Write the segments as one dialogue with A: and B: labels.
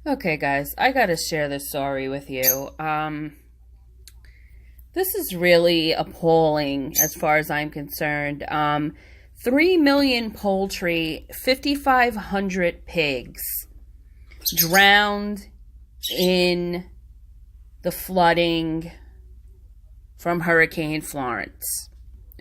A: Okay, guys, I gotta share this story with you. This is really appalling as far as I'm concerned. 3 million poultry, 5,500 pigs drowned in the flooding from Hurricane Florence.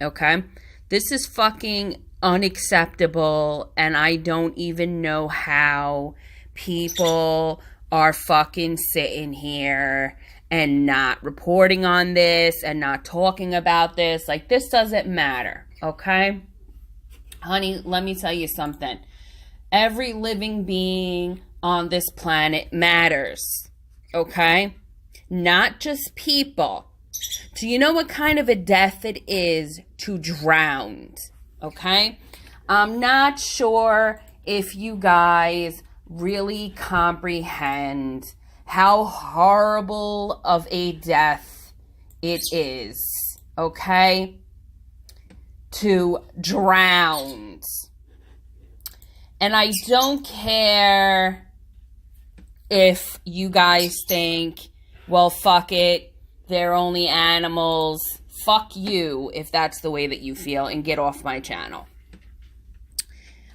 A: Okay? This is fucking unacceptable, and I don't even know how people are fucking sitting here and not reporting on this and not talking about this. Like, this doesn't matter, okay? Honey, let me tell you something. Every living being on this planet matters, okay? Not just people. Do you know what kind of a death it is to drown? Okay? I'm not sure if you guys really comprehend how horrible of a death it is, okay? To drown. And I don't care if you guys think, well, fuck it, they're only animals. Fuck you if that's the way that you feel, and get off my channel.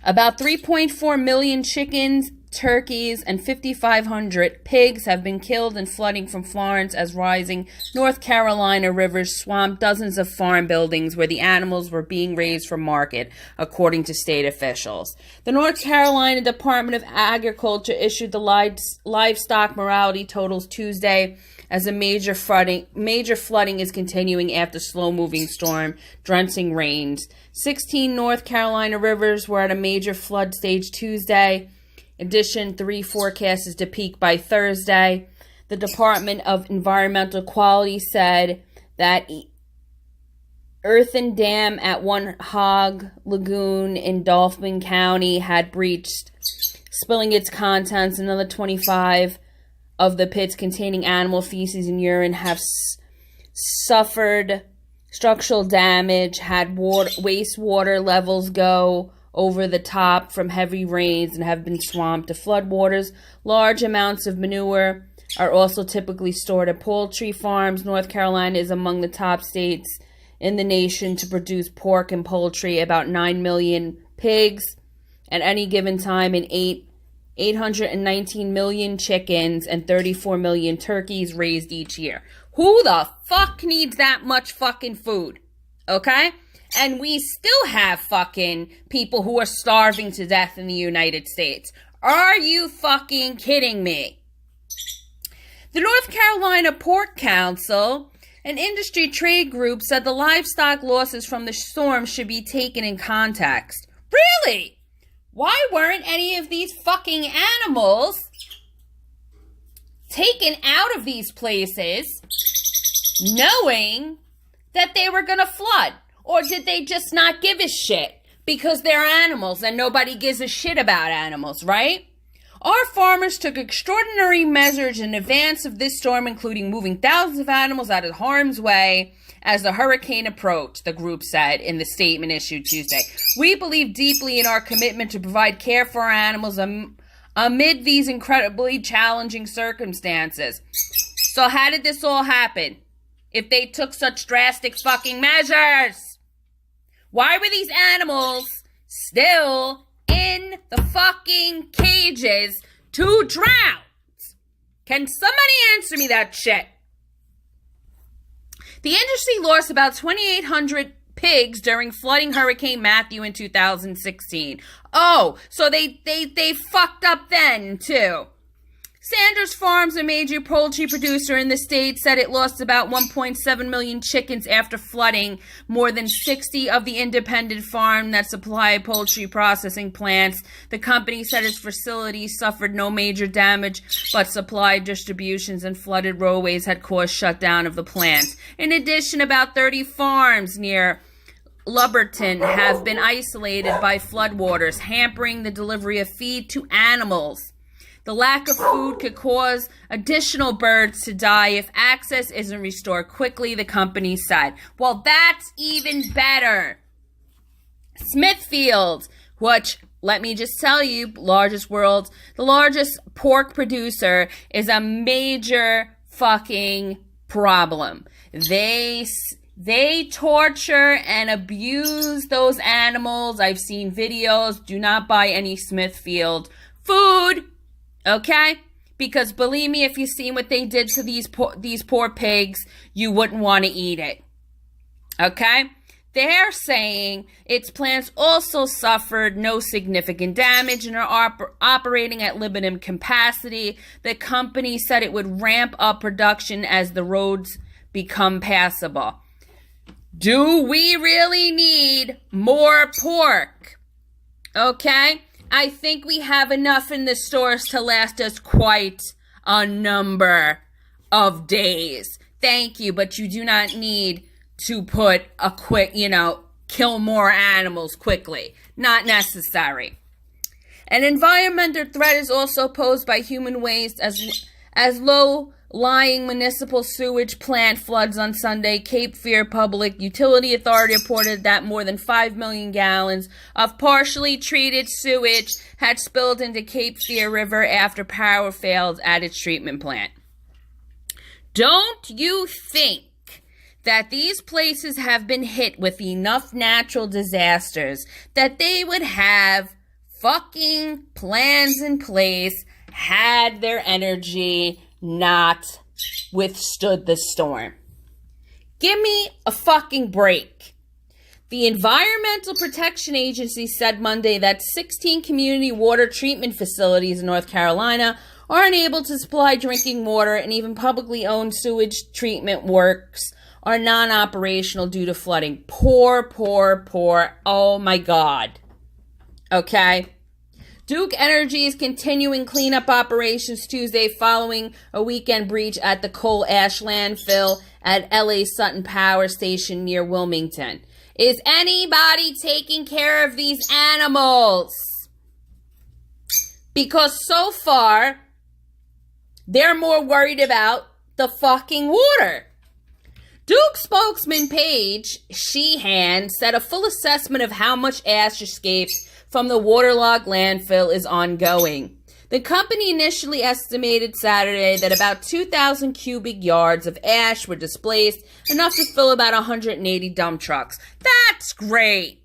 A: About 3.4 million chickens, turkeys, and 5,500 pigs have been killed in flooding from Florence as rising North Carolina rivers swamped dozens of farm buildings where the animals were being raised for market, according to state officials. The North Carolina Department of Agriculture issued the livestock mortality totals Tuesday as a major flooding is continuing after slow-moving storm drenching rains. 16 North Carolina rivers were at a major flood stage Tuesday. In addition, 3 forecast is to peak by Thursday. The Department of Environmental Quality said that earthen dam at one hog lagoon in Dauphin County had breached, spilling its contents. Another 25 of the pits containing animal feces and urine have suffered structural damage, had wastewater levels go over the top from heavy rains and have been swamped to floodwaters. Large amounts of manure are also typically stored at poultry farms. North Carolina is among the top states in the nation to produce pork and poultry, about 9 million pigs at any given time, and 819 million chickens and 34 million turkeys raised each year. Who the fuck needs that much fucking food? Okay? And we still have fucking people who are starving to death in the United States. Are you fucking kidding me? The North Carolina Pork Council, an industry trade group, said the livestock losses from the storm should be taken in context. Really? Why weren't any of these fucking animals taken out of these places knowing that they were going to flood? Or did they just not give a shit because they're animals and nobody gives a shit about animals, right? Our farmers took extraordinary measures in advance of this storm, including moving thousands of animals out of harm's way as the hurricane approached, the group said in the statement issued Tuesday. We believe deeply in our commitment to provide care for our animals amid these incredibly challenging circumstances. So how did this all happen? If they took such drastic fucking measures, why were these animals still in the fucking cages to drown? Can somebody answer me that shit? The industry lost about 2,800 pigs during flooding Hurricane Matthew in 2016. Oh, so they fucked up then, too. Sanders Farms, a major poultry producer in the state, said it lost about 1.7 million chickens after flooding. More than 60 of the independent farms that supply poultry processing plants. The company said its facilities suffered no major damage, but supply distributions and flooded roadways had caused shutdown of the plants. In addition, about 30 farms near Lumberton have been isolated by floodwaters, hampering the delivery of feed to animals. The lack of food could cause additional birds to die if access isn't restored quickly, the company said. Well, that's even better. Smithfield, which let me just tell you, the largest pork producer is a major fucking problem. They torture and abuse those animals. I've seen videos. Do not buy any Smithfield food, okay? Because believe me, if you've seen what they did to these poor pigs, you wouldn't want to eat it, okay? They're saying its plants also suffered no significant damage and are operating at limited capacity. The company said it would ramp up production as the roads become passable. Do we really need more pork? Okay? I think we have enough in the stores to last us quite a number of days. Thank you, but you do not need to put a quick, kill more animals quickly. Not necessary. An environmental threat is also posed by human waste as low-lying municipal sewage plant floods on Sunday. Cape Fear Public Utility Authority reported that more than 5 million gallons of partially treated sewage had spilled into Cape Fear River after power failed at its treatment plant. Don't you think that these places have been hit with enough natural disasters that they would have fucking plans in place had their energy not withstood the storm? Give me a fucking break. The Environmental Protection Agency said Monday that 16 community water treatment facilities in North Carolina are unable to supply drinking water, and even publicly owned sewage treatment works are non-operational due to flooding. Poor. Oh my God. Okay. Duke Energy is continuing cleanup operations Tuesday following a weekend breach at the coal ash landfill at LA Sutton Power Station near Wilmington. Is anybody taking care of these animals? Because so far, they're more worried about the fucking water. Duke spokesman Paige Sheehan said a full assessment of how much ash escaped from the waterlogged landfill is ongoing. The company initially estimated Saturday that about 2,000 cubic yards of ash were displaced, enough to fill about 180 dump trucks. That's great.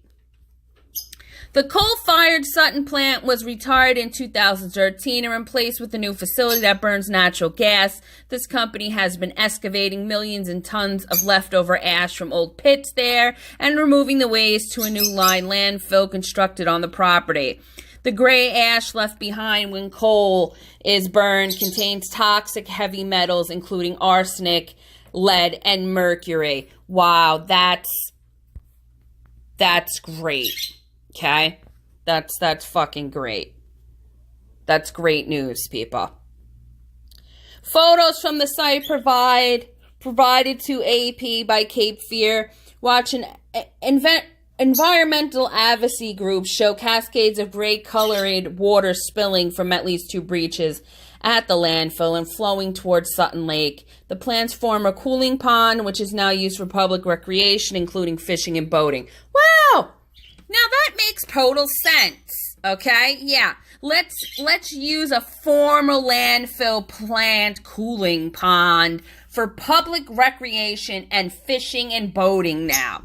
A: The coal-fired Sutton plant was retired in 2013 and replaced with a new facility that burns natural gas. This company has been excavating millions in tons of leftover ash from old pits there and removing the waste to a new line landfill constructed on the property. The gray ash left behind when coal is burned contains toxic heavy metals, including arsenic, lead, and mercury. Wow, that's great. Okay? That's fucking great. That's great news, people. Photos from the site provided to AP by Cape Fear. Watch an environmental advocacy group show cascades of gray-colored water spilling from at least 2 breaches at the landfill and flowing towards Sutton Lake. The plants form a cooling pond, which is now used for public recreation, including fishing and boating. Wow! Now that makes total sense, okay? Yeah, let's use a former landfill plant cooling pond for public recreation and fishing and boating now.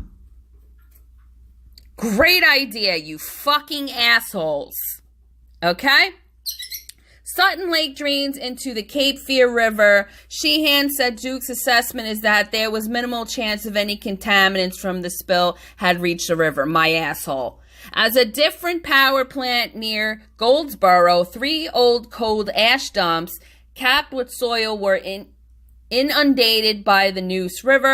A: Great idea, you fucking assholes. Okay? Sutton Lake drains into the Cape Fear River. Sheehan said Duke's assessment is that there was minimal chance of any contaminants from the spill had reached the river. My asshole. As a different power plant near Goldsboro, 3 old cold ash dumps capped with soil were inundated by the Neuse River.